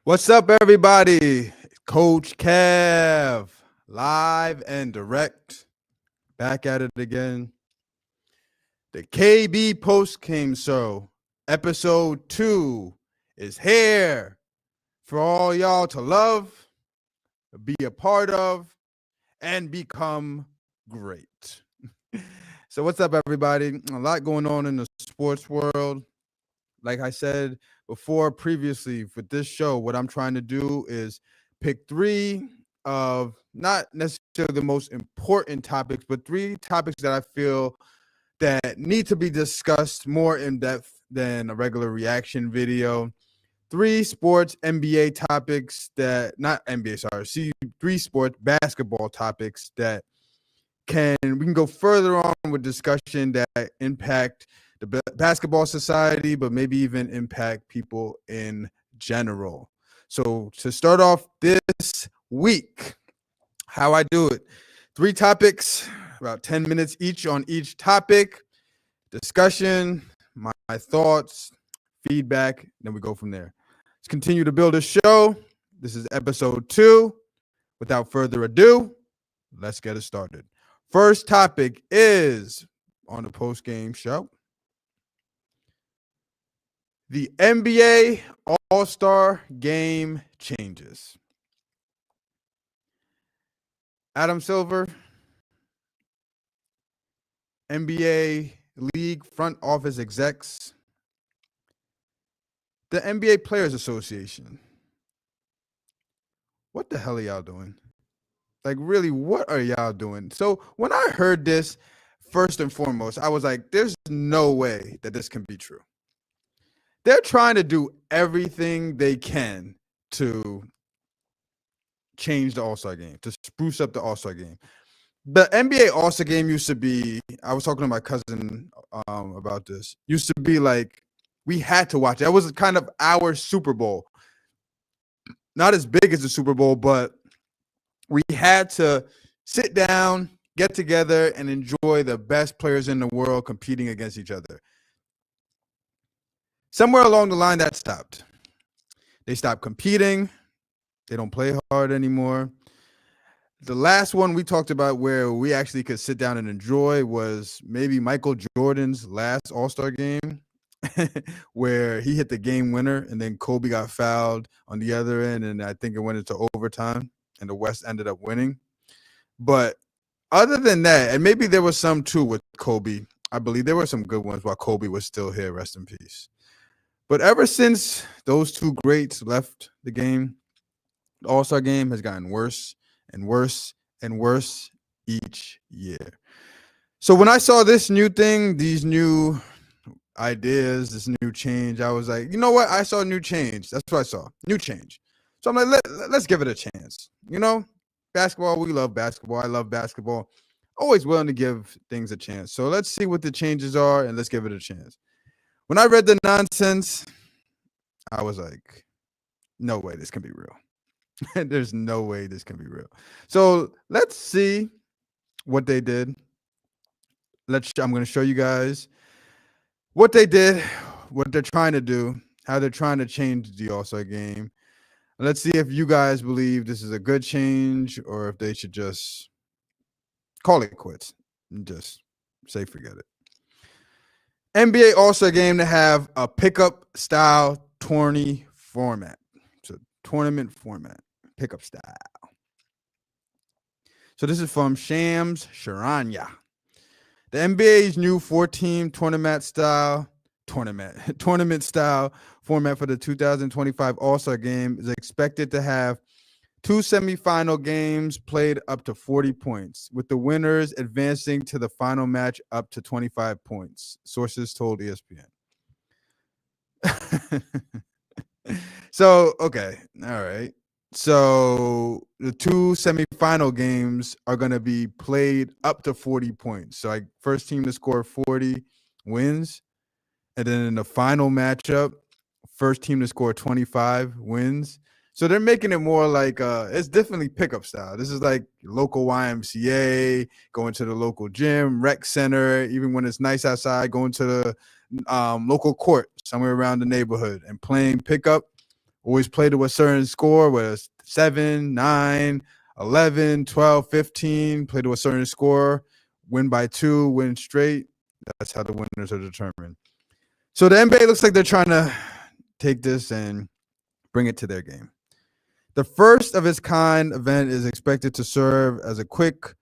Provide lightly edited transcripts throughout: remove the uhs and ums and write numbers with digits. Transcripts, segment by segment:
What's up, everybody? Coach Kev, live and direct, back at it again. The KB Postgame Show, episode 2, is here for all y'all to love, be a part of, and become great. So, what's up, everybody? A lot going on in the sports world. Like I said before previously for this show, what I'm trying to do is pick 3 of not necessarily the most important topics, but 3 topics that I feel that need to be discussed more in depth than a regular reaction video. 3 sports NBA topics that, not NBA, sorry, 3 sports basketball topics that we can go further on with discussion that impact the basketball society, but maybe even impact people in general. So to start off this week, how I do it, 3 topics, about 10 minutes each on each topic, discussion, my thoughts, feedback, then we go from there. Let's continue to build a show. This is episode 2. Without further ado, let's get it started. First topic is on the post-game show. The NBA All-Star Game changes. Adam Silver, NBA League front office execs, the NBA Players Association. What the hell are y'all doing? Like, really, what are y'all doing? So when I heard this, first and foremost, I was like, there's no way that this can be true. They're trying to do everything they can to change the All-Star game, to spruce up the All-Star game. The NBA All-Star game used to be, I was talking to my cousin about this, used to be like, we had to watch it. That was kind of our Super Bowl. Not as big as the Super Bowl, but we had to sit down, get together, and enjoy the best players in the world competing against each other. Somewhere along the line, that stopped. They stopped competing. They don't play hard anymore. The last one we talked about where we actually could sit down and enjoy was maybe Michael Jordan's last All-Star game where he hit the game winner and then Kobe got fouled on the other end, and I think it went into overtime and the West ended up winning. But other than that, and maybe there was some too with Kobe, I believe there were some good ones while Kobe was still here, rest in peace. But ever since those 2 greats left the game, the All-Star game has gotten worse and worse and worse each year. So when I saw this new thing, these new ideas, this new change, I was like, you know what? I saw new change. That's what I saw, new change. So I'm like, let's give it a chance. You know, basketball, we love basketball. I love basketball. Always willing to give things a chance. So let's see what the changes are and let's give it a chance. When I read the nonsense, I was like, no way this can be real. There's no way this can be real. So let's see what they did. I'm going to show you guys what they did, what they're trying to do, how they're trying to change the All-Star game. Let's see if you guys believe this is a good change or if they should just call it quits and just say forget it. NBA All-Star game to have a pickup style tourney format. It's a tournament format, pickup style. So this is from Shams Charania. The NBA's new 4-team tournament style format for the 2025 All-Star game is expected to have 2 semifinal games played up to 40 points, with the winners advancing to the final match up to 25 points, sources told ESPN. So, okay, all right. So the 2 semifinal games are going to be played up to 40 points. So like first team to score 40 wins. And then in the final matchup, first team to score 25 wins. So they're making it more like it's definitely pickup style. This is like local YMCA, going to the local gym, rec center, even when it's nice outside, going to the local court somewhere around the neighborhood and playing pickup always play to a certain score, whether it's 7, 9, 11, 12, 15, play to a certain score, win by 2, win straight. That's how the winners are determined. So the NBA looks like they're trying to take this and bring it to their game. The first of its kind event is expected to serve as a quick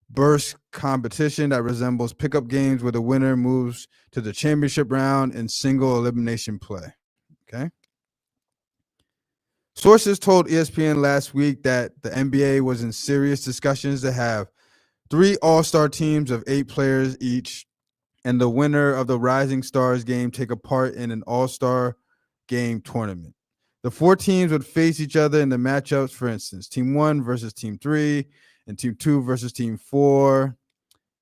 burst competition that resembles pickup games where the winner moves to the championship round in single elimination play. Okay. Sources told ESPN last week that the NBA was in serious discussions to have 3 all-star teams of 8 players each, and the winner of the Rising Stars game take a part in an all-star game tournament. The 4 teams would face each other in the matchups, for instance, Team 1 versus Team 3, and Team 2 versus Team 4,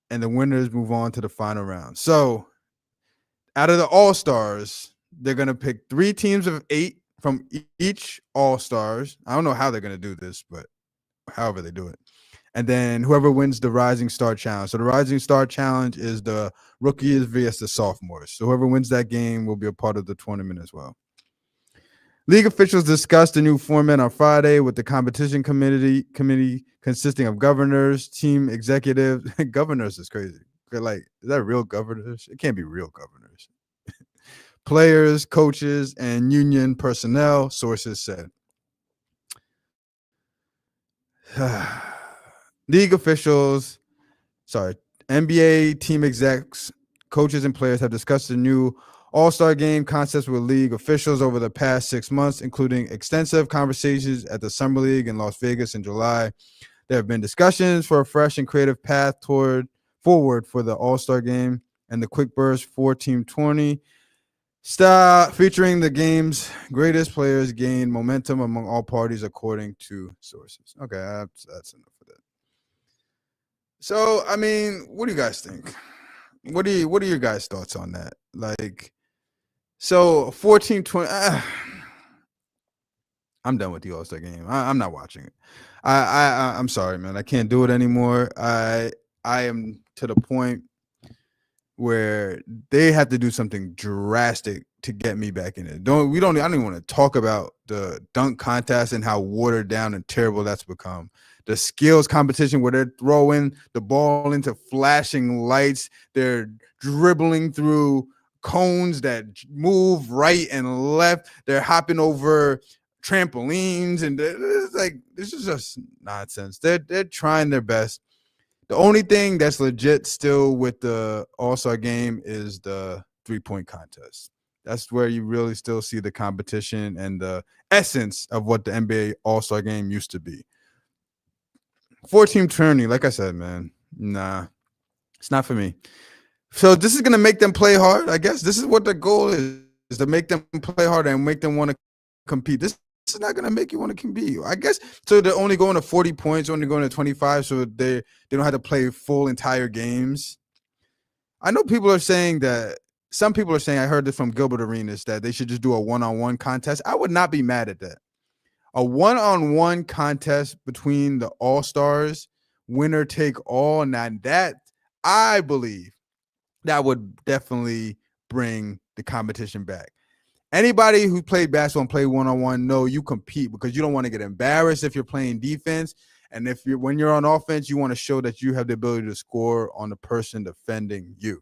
and the winners move on to the final round. So out of the All-Stars, they're going to pick 3 teams of 8 from each All-Stars. I don't know how they're going to do this, but however they do it. And then whoever wins the Rising Star Challenge. So the Rising Star Challenge is the rookies versus the sophomores. So whoever wins that game will be a part of the tournament as well. League officials discussed the new format on Friday with the competition committee consisting of governors, team executives. Governors is crazy. They're like, is that real governors? It can't be real governors. Players, coaches, and union personnel, sources said. NBA team execs, coaches, and players have discussed the new All-Star Game concepts with league officials over the past 6 months, including extensive conversations at the Summer League in Las Vegas in July. There have been discussions for a fresh and creative path forward for the All-Star Game and the Quick Burst 4-Team 20 style, featuring the game's greatest players gain momentum among all parties, according to sources. Okay, that's enough of that. So, I mean, what do you guys think? What are your guys' thoughts on that? Like, so 14, 20. I'm done with the All-Star game. I'm not watching it. I'm sorry, man. I can't do it anymore. I am to the point where they have to do something drastic to get me back in it. I don't even want to talk about the dunk contest and how watered down and terrible that's become. The skills competition where they're throwing the ball into flashing lights. They're dribbling through cones that move right and left. They're hopping over trampolines, and it's like, this is just nonsense. They're trying their best. The only thing that's legit still with the All-Star game is the 3-point contest. That's where you really still see the competition and the essence of what the NBA All-Star game used to be. 4-team tourney, like I said, man, nah, it's not for me. So this is going to make them play hard, I guess. This is what the goal is to make them play hard and make them want to compete. This is not going to make you want to compete, I guess. So they're only going to 40 points, only going to 25, so they don't have to play full entire games. I know people are saying that, some people are saying, I heard this from Gilbert Arenas, that they should just do a one-on-one contest. I would not be mad at that. A one-on-one contest between the All-Stars, winner take all. Now that, I believe, that would definitely bring the competition back. Anybody who played basketball and played one-on-one know you compete because you don't want to get embarrassed if you're playing defense. And when you're on offense, you want to show that you have the ability to score on the person defending you.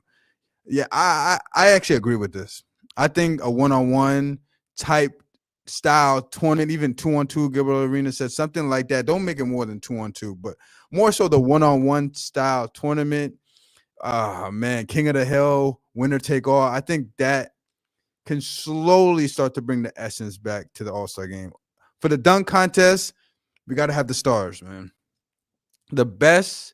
Yeah, I actually agree with this. I think a one-on-one type style tournament, even 2-on-2, Gilbert Arenas said something like that. Don't make it more than 2-on-2, but more so the one-on-one style tournament. Man, King of the Hill, winner take all. I think that can slowly start to bring the essence back to the All-Star game. For the dunk contest, we got to have the stars, man. The best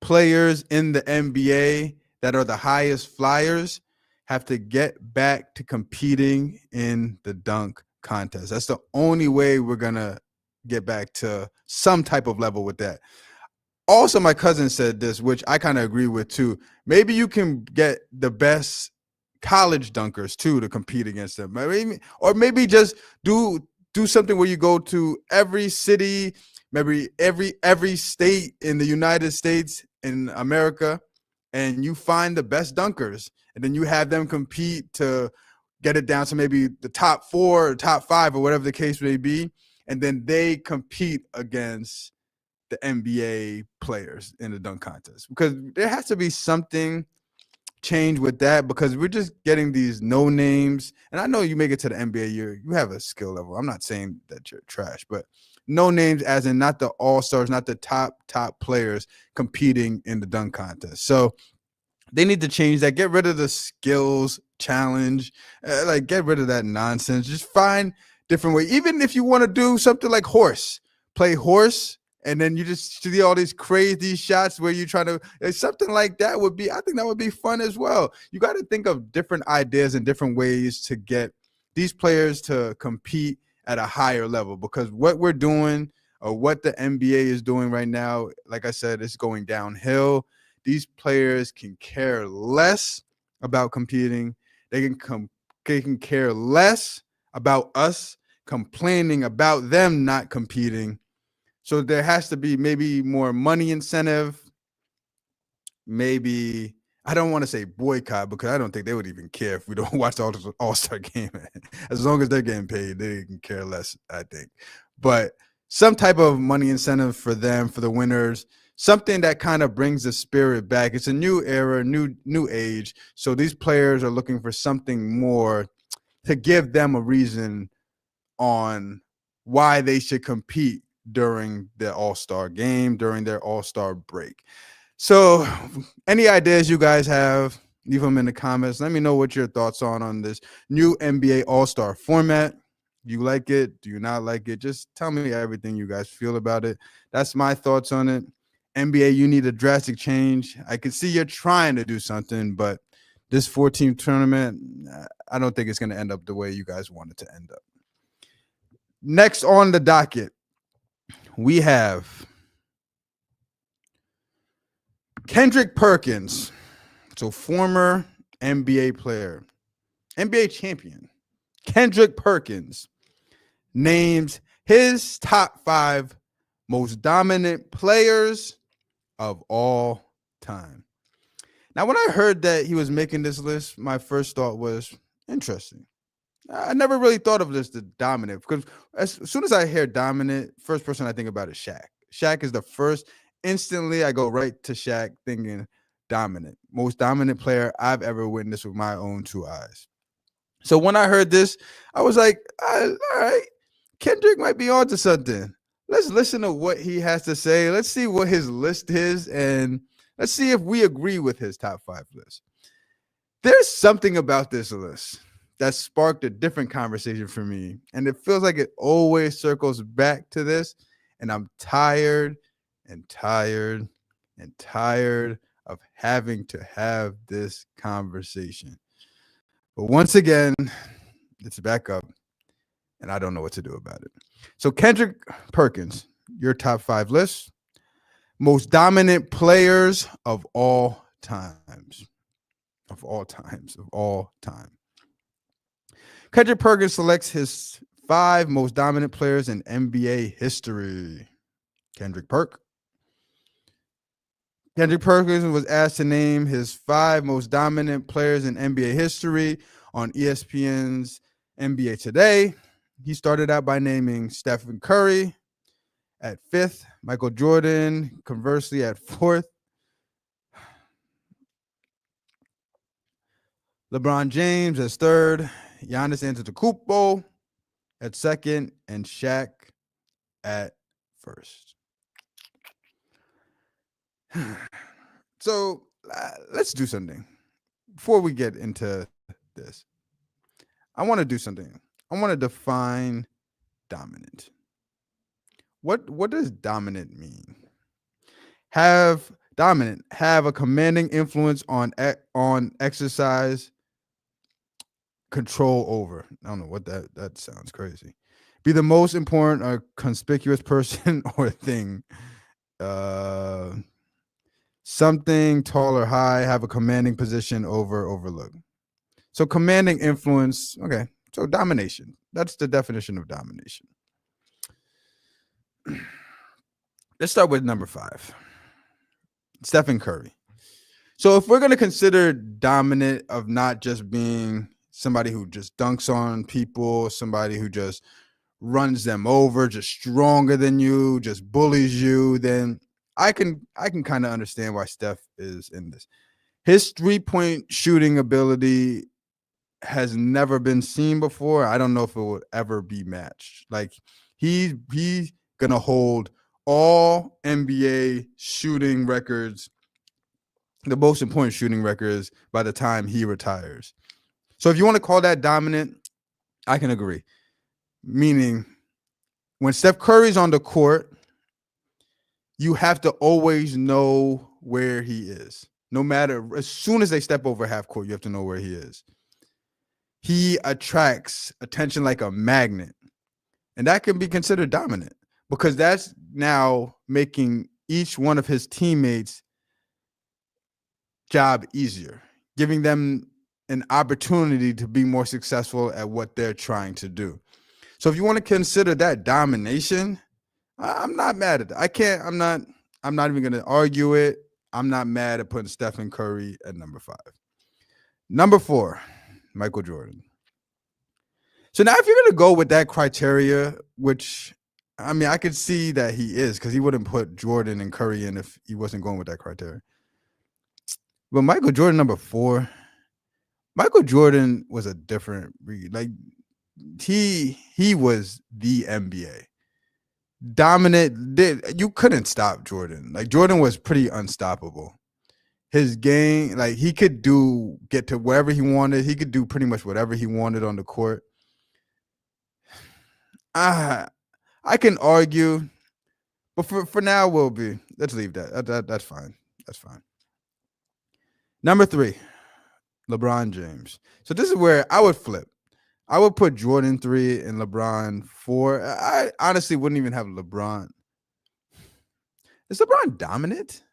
players in the NBA that are the highest flyers have to get back to competing in the dunk contest. That's the only way we're going to get back to some type of level with that. Also, my cousin said this, which I kind of agree with too. Maybe you can get the best college dunkers too to compete against them. Maybe just do something where you go to every city, maybe every state in the United States in America, and you find the best dunkers, and then you have them compete to get it down to maybe the top 4 or top 5 or whatever the case may be, and then they compete against the NBA players in the dunk contest, because there has to be something change with that, because we're just getting these no names. And I know you make it to the NBA, you have a skill level. I'm not saying that you're trash, but no names as in not the all-stars, not the top players competing in the dunk contest. So they need to change that. Get rid of the skills challenge. Like, get rid of that nonsense. Just find different way. Even if you want to do something like play horse, and then you just see all these crazy shots where you try to something like that would be, I think that would be fun as well. You got to think of different ideas and different ways to get these players to compete at a higher level, because what we're doing, or what the NBA is doing right now, like I said, it's going downhill. These players can care less about competing. They can care less about us complaining about them not competing. So there has to be maybe more money incentive. Maybe, I don't want to say boycott, because I don't think they would even care if we don't watch the All-Star game. As long as they're getting paid, they can care less, I think. But some type of money incentive for them, for the winners, something that kind of brings the spirit back. It's a new era, new age. So these players are looking for something more to give them a reason on why they should compete during the All-Star game, during their All-Star break. So any ideas you guys have, leave them in the comments. Let me know what your thoughts are on this new NBA All-Star format. Do you like it? Do you not like it? Just tell me everything you guys feel about it. That's my thoughts on it. NBA, you need a drastic change. I can see you're trying to do something, but this 14 tournament, I don't think it's going to end up the way you guys want it to end up. Next on the docket, we have Kendrick Perkins. So former NBA player, NBA champion, Kendrick Perkins names his top 5 most dominant players of all time. Now, when I heard that he was making this list, my first thought was interesting. I never really thought of this as dominant, because as soon as I hear dominant, first person I think about is Shaq. Shaq is the first. Instantly, I go right to Shaq thinking dominant. Most dominant player I've ever witnessed with my own 2 eyes. So when I heard this, I was like, all right, Kendrick might be onto something. Let's listen to what he has to say. Let's see what his list is, and let's see if we agree with his top 5 list. There's something about this list that sparked a different conversation for me, and it feels like it always circles back to this, and I'm tired of having to have this conversation. But once again, it's back up, and I don't know what to do about it. So Kendrick Perkins, your top 5 list, most dominant players of all times. Of all time. Kendrick Perkins selects his 5 most dominant players in NBA history. Kendrick Perkins was asked to name his 5 most dominant players in NBA history on ESPN's NBA Today. He started out by naming Stephen Curry at 5th, Michael Jordan, conversely, at 4th, LeBron James as 3rd, Giannis Antetokounmpo at 2nd, and Shaq at 1st. So let's do something. Before we get into this, I want to do something. I want to define dominant. What does dominant mean? Have a commanding influence on exercise control over. I don't know what that sounds crazy. Be the most important or conspicuous person or thing. Something tall or high, have a commanding position over, overlook. So commanding influence. Okay. So domination. That's the definition of domination. Let's start with number 5. Stephen Curry. So if we're going to consider dominant of not just being somebody who just dunks on people, somebody who just runs them over, just stronger than you, just bullies you, then I can kind of understand why Steph is in this. His 3-point shooting ability has never been seen before. I don't know if it would ever be matched. Like he's gonna hold all NBA shooting records, the most important shooting records, by the time he retires. So if you want to call that dominant, I can agree. Meaning, when Steph Curry's on the court, you have to always know where he is. No matter, as soon as they step over half court, you have to know where he is. He attracts attention like a magnet. And that can be considered dominant because that's now making each one of his teammates' job easier, giving them an opportunity to be more successful at what they're trying to do. So if you want to consider that domination, I'm not mad at that. I'm not even going to argue it. I'm not mad at putting Stephen Curry at number 5. Number 4, Michael Jordan. So now if you're going to go with that criteria, which, I mean, I could see that he is, because he wouldn't put Jordan and Curry in if he wasn't going with that criteria. But Michael Jordan, number 4, Michael Jordan was a different breed. Like, he was the NBA. Dominant. You couldn't stop Jordan. Like, Jordan was pretty unstoppable. His game, like, he could get to wherever he wanted. He could do pretty much whatever he wanted on the court. I can argue, but for now, let's leave that. That's fine. That's fine. Number 3, LeBron James. So this is where I would flip. I would put Jordan 3 and LeBron 4. I honestly wouldn't even have LeBron. Is LeBron dominant?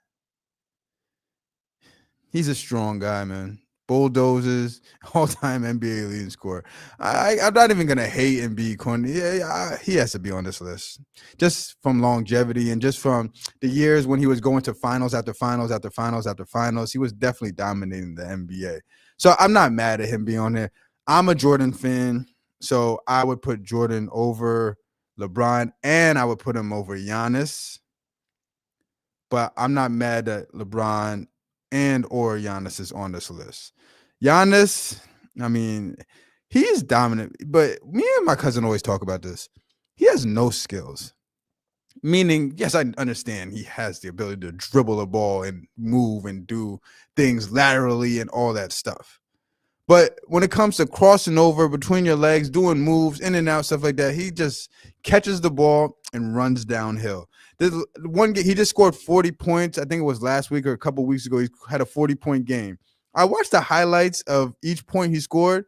He's a strong guy, man. Bulldozers, all-time NBA leading scorer. I'm not even going to hate Embiid corner. Yeah, he has to be on this list. Just from longevity and just from the years when he was going to finals after finals after finals after finals, he was definitely dominating the NBA. So I'm not mad at him being on there. I'm a Jordan fan, so I would put Jordan over LeBron, and I would put him over Giannis. But I'm not mad that LeBron and or Giannis is on this list. Giannis, I mean, he is dominant, but me and my cousin always talk about this. He has no skills. Meaning, yes, I understand he has the ability to dribble a ball and move and do things laterally and all that stuff. But when it comes to crossing over between your legs, doing moves, in and out, stuff like that, he just catches the ball and runs downhill. There's one game, he just scored 40 points. I think it was last week or a couple weeks ago. He had a 40-point game. I watched the highlights of each point he scored.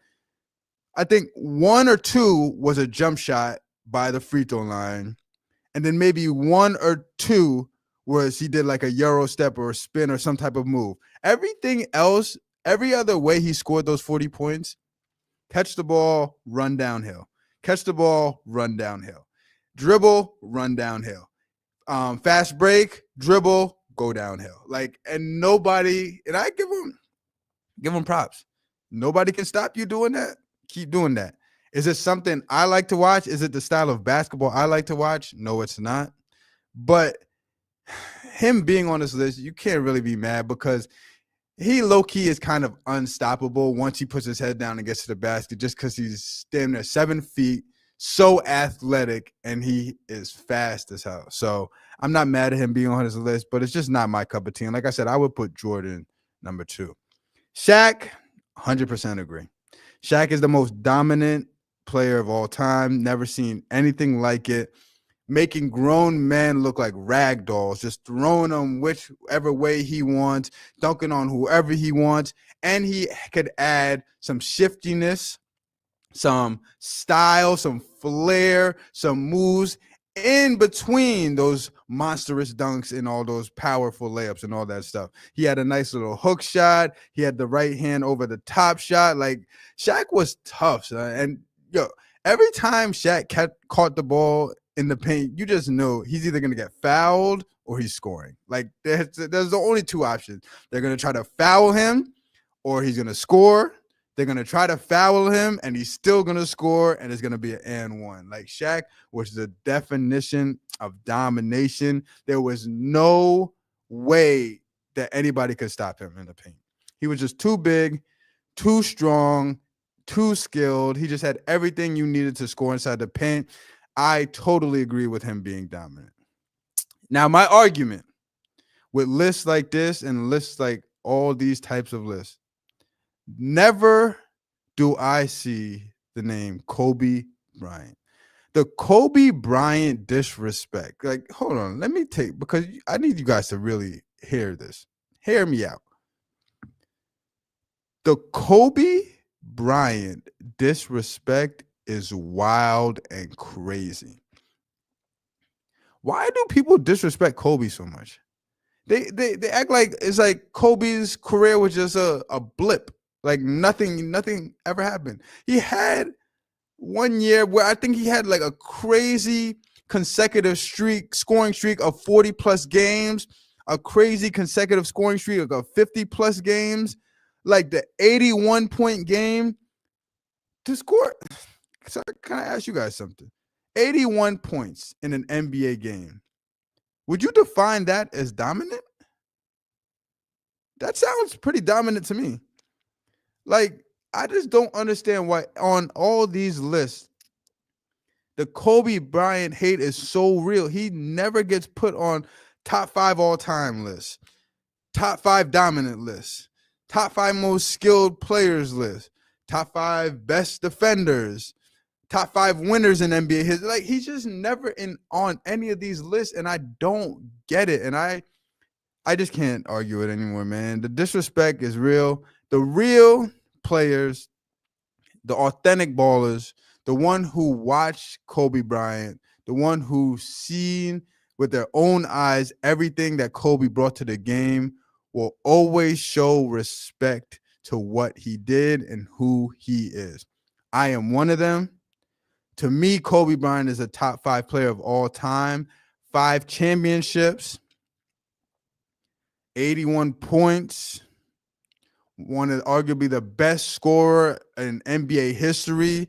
I think 1 or 2 was a jump shot by the free throw line. And then maybe 1 or 2 was he did like a Euro step or a spin or some type of move. Everything else, every other way he scored those 40 points, catch the ball, run downhill. Catch the ball, run downhill. Dribble, run downhill. Fast break, dribble, go downhill. Like, and nobody, and I give him props. Nobody can stop you doing that. Keep doing that. Is it something I like to watch? Is it the style of basketball I like to watch? No, it's not. But him being on this list, you can't really be mad because he low-key is kind of unstoppable once he puts his head down and gets to the basket, just because he's standing there 7 feet, so athletic, and he is fast as hell. So I'm not mad at him being on his list, but it's just not my cup of tea. And like I said, I would put Jordan number 2. Shaq, 100% agree. Shaq is the most dominant player of all time. Never seen anything like it. Making grown men look like rag dolls, just throwing them whichever way he wants, dunking on whoever he wants. And he could add some shiftiness, some style, some flair, some moves in between those monstrous dunks and all those powerful layups and all that stuff. He had a nice little hook shot. He had the right hand over the top shot. Like, Shaq was tough, son. And every time Shaq caught the ball in the paint, you just know he's either going to get fouled or he's scoring. Like, there's the only 2 options. They're going to try to foul him or he's going to score. They're going to try to foul him, and he's still going to score, and it's going to be an and one. Like Shaq was the definition of domination. There was no way that anybody could stop him in the paint. He was just too big, too strong, too skilled. He just had everything you needed to score inside the paint. I totally agree with him being dominant. Now, my argument with lists like this and lists like all these types of lists, never do I see the name Kobe Bryant. The Kobe Bryant disrespect. Like, hold on, let me take, because I need you guys to really hear this. Hear me out. The Kobe Bryant disrespect is wild and crazy. Why do people disrespect Kobe so much? They act like it's like Kobe's career was just a blip. Like nothing ever happened. He had 1 year where I think he had like a crazy consecutive scoring streak of 40 plus games, a crazy consecutive scoring streak of 50 plus games, like the 81 point game to score. So can I ask you guys something? 81 points in an NBA game. Would you define that as dominant? That sounds pretty dominant to me. Like, I just don't understand why on all these lists, the Kobe Bryant hate is so real. He never gets put on top 5 all-time lists, top 5 dominant lists, top 5 most skilled players list, top 5 best defenders, top 5 winners in NBA history. Like, he's just never on any of these lists, and I don't get it. And I just can't argue it anymore, man. The disrespect is real. The real players, the authentic ballers, the one who watched Kobe Bryant, the one who seen with their own eyes everything that Kobe brought to the game, will always show respect to what he did and who he is. I am one of them. To me, Kobe Bryant is a top 5 player of all time. 5 championships, 81 points, one of arguably the best scorer in NBA history,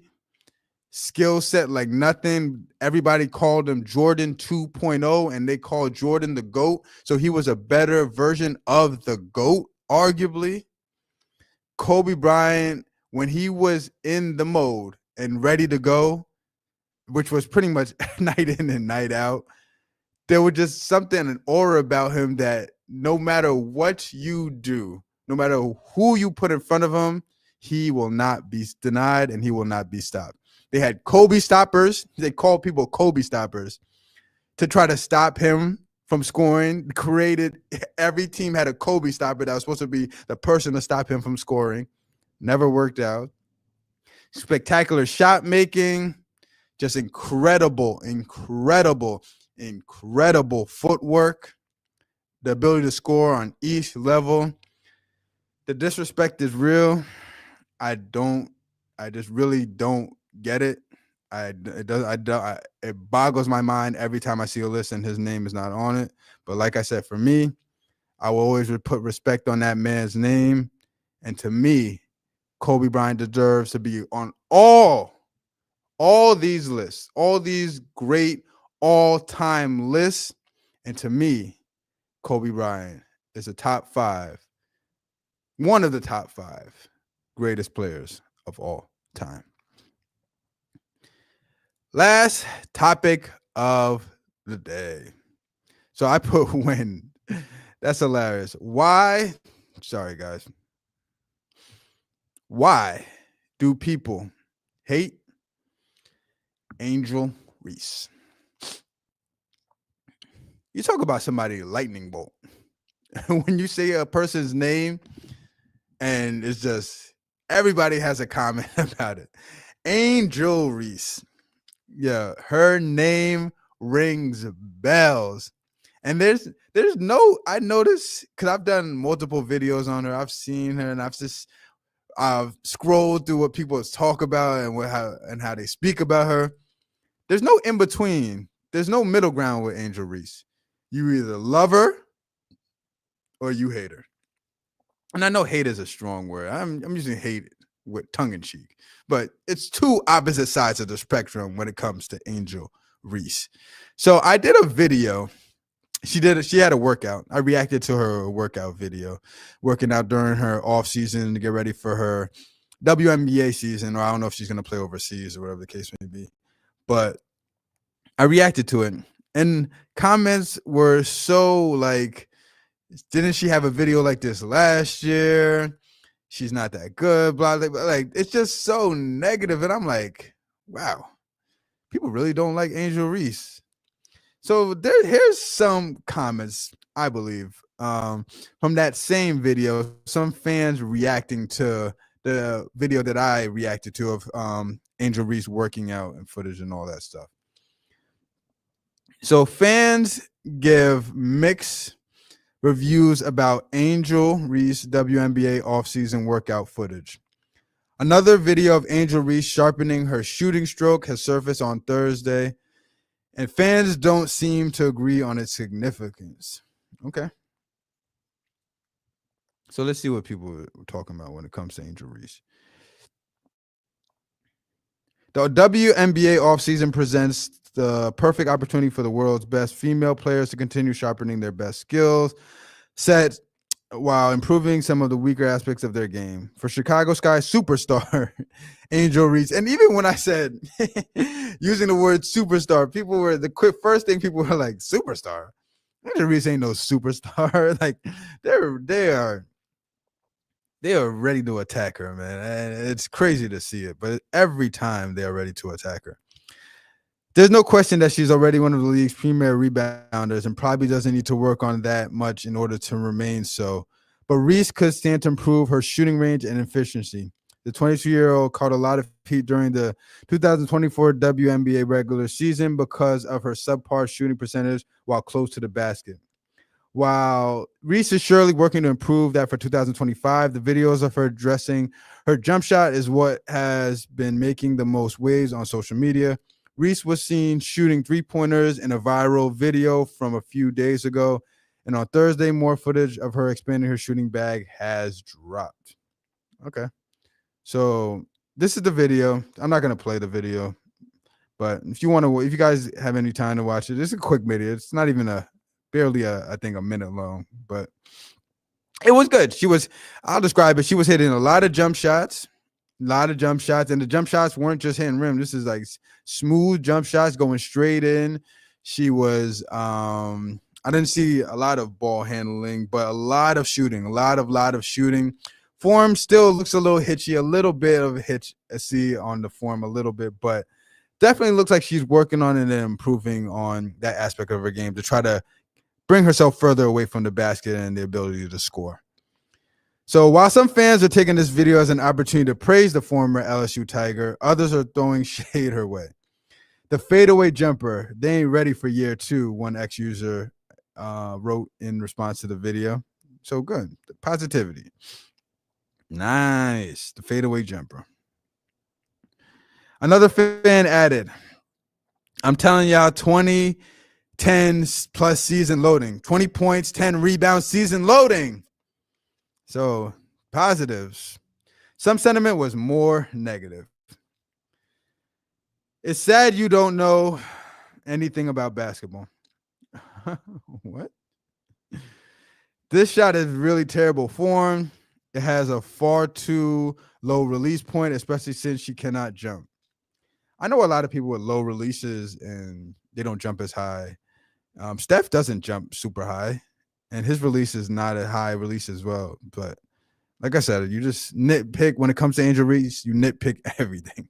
skill set like nothing. Everybody called him Jordan 2.0, and they called Jordan the GOAT. So he was a better version of the GOAT, arguably. Kobe Bryant, when he was in the mode and ready to go, which was pretty much night in and night out, there was just something, an aura about him that no matter what you do, no matter who you put in front of him, he will not be denied and he will not be stopped. They had Kobe stoppers. They called people Kobe stoppers to try to stop him from scoring. Every team had a Kobe stopper that was supposed to be the person to stop him from scoring. Never worked out. Spectacular shot making. Just incredible footwork. The ability to score on each level. The disrespect is real. I just really don't get it. It boggles my mind every time I see a list and his name is not on it. But like I said, for me, I will always put respect on that man's name. And to me, Kobe Bryant deserves to be on all these lists, all these great all-time lists. And to me, Kobe Bryant is a top 5, one of the top 5 greatest players of all time. Last topic of the day. So I put win. That's hilarious. Why? Sorry, guys. Why do people hate Angel Reese? You talk about somebody lightning bolt. When you say a person's name and it's just everybody has a comment about it. Angel Reese. Yeah, her name rings bells. And there's no, I noticed, because I've done multiple videos on her. I've seen her and I've scrolled through what people talk about and how they speak about her. There's no in between. There's no middle ground with Angel Reese. You either love her or you hate her. And I know hate is a strong word. I'm using hate with tongue in cheek, but it's two opposite sides of the spectrum when it comes to Angel Reese. So I did a video. She had a workout. I reacted to her workout video, working out during her off season to get ready for her WNBA season, or I don't know if she's going to play overseas or whatever the case may be. But I reacted to it, and comments were so like, didn't she have a video like this last year? She's not that good, blah, blah, blah. Like, it's just so negative. And I'm like, wow, people really don't like Angel Reese. So here's some comments, I believe, from that same video. Some fans reacting to the video that I reacted to of Angel Reese working out and footage and all that stuff. So fans give mixed reviews about Angel Reese WNBA offseason workout footage. Another video of Angel Reese sharpening her shooting stroke has surfaced on Thursday, and fans don't seem to agree on its significance. Okay. So let's see what people are talking about when it comes to Angel Reese. The WNBA offseason presents the perfect opportunity for the world's best female players to continue sharpening their best skills set while improving some of the weaker aspects of their game. For Chicago Sky superstar Angel Reese, and even when I said using the word superstar, people were first thing people were like, superstar? Angel Reese ain't no superstar. Like they are ready to attack her, man. And it's crazy to see it, but every time they are ready to attack her. There's no question that she's already one of the league's premier rebounders and probably doesn't need to work on that much in order to remain so. But Reese could stand to improve her shooting range and efficiency. The 22-year-old caught a lot of heat during the 2024 WNBA regular season because of her subpar shooting percentage while close to the basket. While Reese is surely working to improve that for 2025, the videos of her dressing her jump shot is what has been making the most waves on social media. Reese was seen shooting three-pointers in a viral video from a few days ago, and on Thursday, more footage of her expanding her shooting bag has dropped. Okay, so this is the video. I'm not going to play the video, but if you guys have any time to watch it, it's a quick video. It's not even barely I think a minute long, but it was good. I'll describe it. She was hitting a lot of jump shots, and the jump shots weren't just hitting rim. This is like smooth jump shots going straight in. She was, I didn't see a lot of ball handling, but a lot of shooting, a lot of shooting. Form still looks a little hitchy, a little bit of a hitch I see on the form a little bit, but definitely looks like she's working on it and improving on that aspect of her game to try to bring herself further away from the basket and the ability to score. So while some fans are taking this video as an opportunity to praise the former LSU Tiger, others are throwing shade her way. The fadeaway jumper, they ain't ready for year two, one ex-user wrote in response to the video. So good. The positivity. Nice. The fadeaway jumper. Another fan added, I'm telling y'all, 20, 10 plus season loading. 20 points, 10 rebounds, season loading. So positives. Some sentiment was more negative. It's sad you don't know anything about basketball. What? This shot is really terrible form. It has a far too low release point, especially since she cannot jump. I know a lot of people with low releases and they don't jump as high. Steph doesn't jump super high, and his release is not a high release as well. But like I said, you just nitpick when it comes to Angel Reese. You nitpick everything.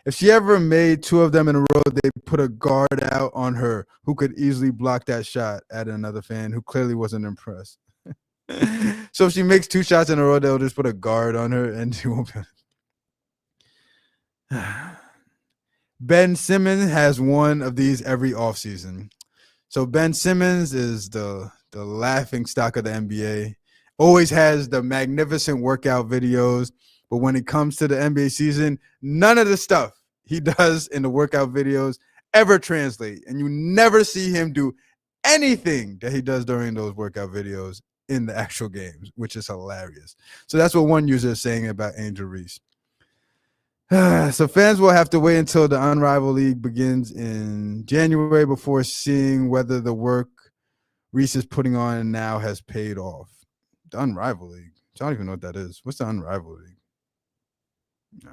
If she ever made two of them in a row, they put a guard out on her who could easily block that shot, added another fan who clearly wasn't impressed. So if she makes two shots in a row, they'll just put a guard on her and she won't be. Ben Simmons has one of these every offseason. So Ben Simmons is the laughing stock of the NBA. Always has the magnificent workout videos. But when it comes to the NBA season, none of the stuff he does in the workout videos ever translate. And you never see him do anything that he does during those workout videos in the actual games, which is hilarious. So that's what one user is saying about Angel Reese. So fans will have to wait until the Unrivaled League begins in January before seeing whether the work Reese is putting on now has paid off. The Unrivaled League. I don't even know what that is. What's the Unrivaled League? No.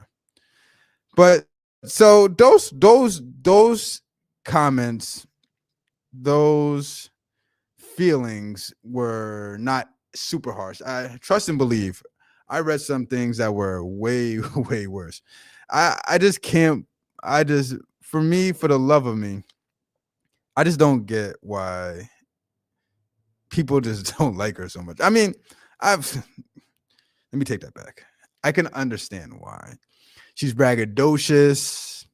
But so those comments, those feelings were not super harsh. I trust and believe. I read some things that were way, way worse. I just can't. For me, for the love of me, I just don't get why people just don't like her so much. I mean, let me take that back. I can understand why. She's braggadocious.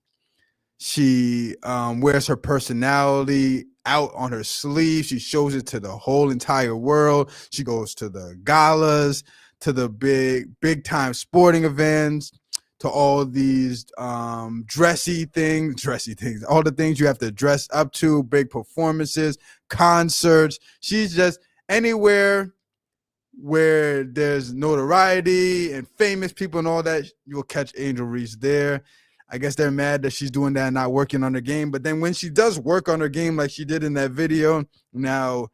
She wears her personality out on her sleeve. She shows it to the whole entire world. She goes to the galas, to the big time sporting events, to all these dressy things, all the things you have to dress up to, big performances, concerts. She's just anywhere where there's notoriety and famous people and all that, you'll catch Angel Reese there. I guess they're mad that she's doing that and not working on her game. But then when she does work on her game like she did in that video, now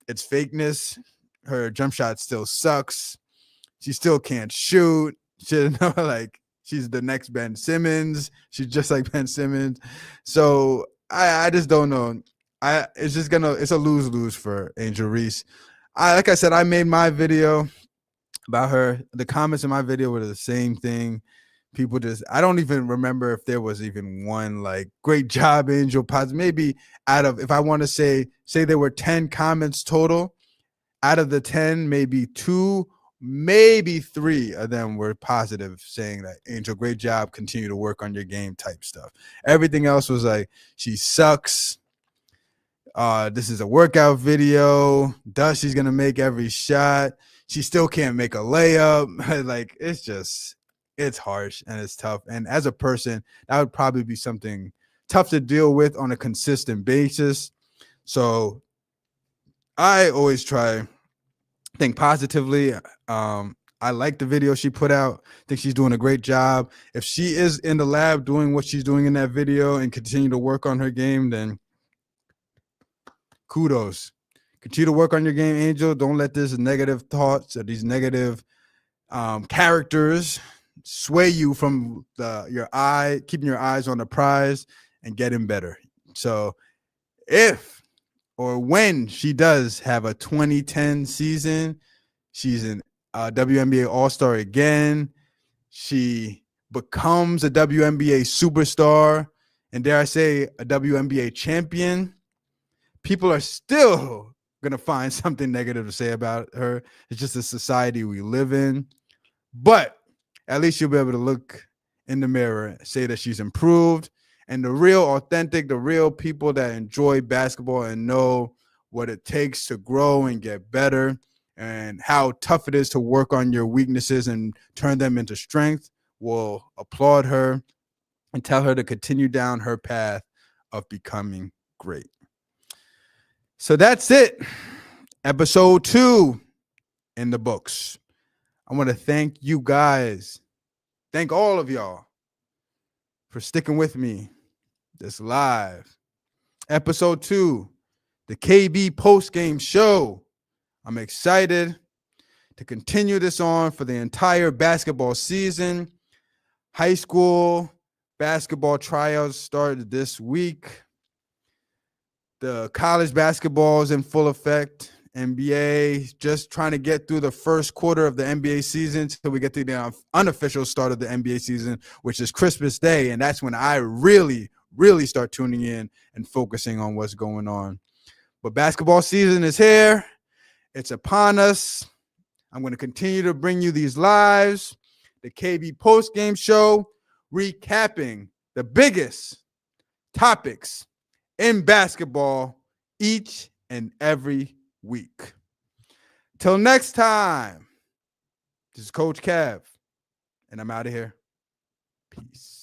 it's fakeness. Her jump shot still sucks. She still can't shoot. She's the next Ben Simmons. She's just like Ben Simmons. So I just don't know. It's a lose-lose for Angel Reese. Like I said, I made my video about her. The comments in my video were the same thing. People I don't even remember if there was even one like great job, Angel. Maybe if I want to say there were 10 comments total, out of the 10, maybe 2, maybe 3 of them were positive, saying that Angel, great job, continue to work on your game type stuff. Everything else was like, she sucks. This is a workout video. She's gonna make every shot. She still can't make a layup. Like it's harsh and it's tough. And as a person, that would probably be something tough to deal with on a consistent basis. So I always try to think positively. I like the video she put out. I think she's doing a great job. If she is in the lab doing what she's doing in that video and continue to work on her game, then kudos. Continue to work on your game, Angel. Don't let this negative thoughts or these negative characters sway you from keeping your eyes on the prize and getting better. So if or when she does have a 2010 season, she's an WNBA All-Star again. She becomes a WNBA superstar, and dare I say, a WNBA champion. People are still going to find something negative to say about her. It's just the society we live in. But at least you'll be able to look in the mirror, say that she's improved. And the real people that enjoy basketball and know what it takes to grow and get better and how tough it is to work on your weaknesses and turn them into strength will applaud her and tell her to continue down her path of becoming great. So that's it. Episode 2 in the books. I want to thank you guys. Thank all of y'all for sticking with me this live. Episode 2, the KB Postgame Show. I'm excited to continue this on for the entire basketball season. High school basketball tryouts started this week. The college basketball is in full effect. NBA, just trying to get through the first quarter of the NBA season until we get to the unofficial start of the NBA season, which is Christmas Day. And that's when I really, really start tuning in and focusing on what's going on. But basketball season is here. It's upon us. I'm going to continue to bring you these lives. The KB Postgame Show, recapping the biggest topics in basketball each and every week. Till next time, this is Coach Cav, and I'm out of here. Peace.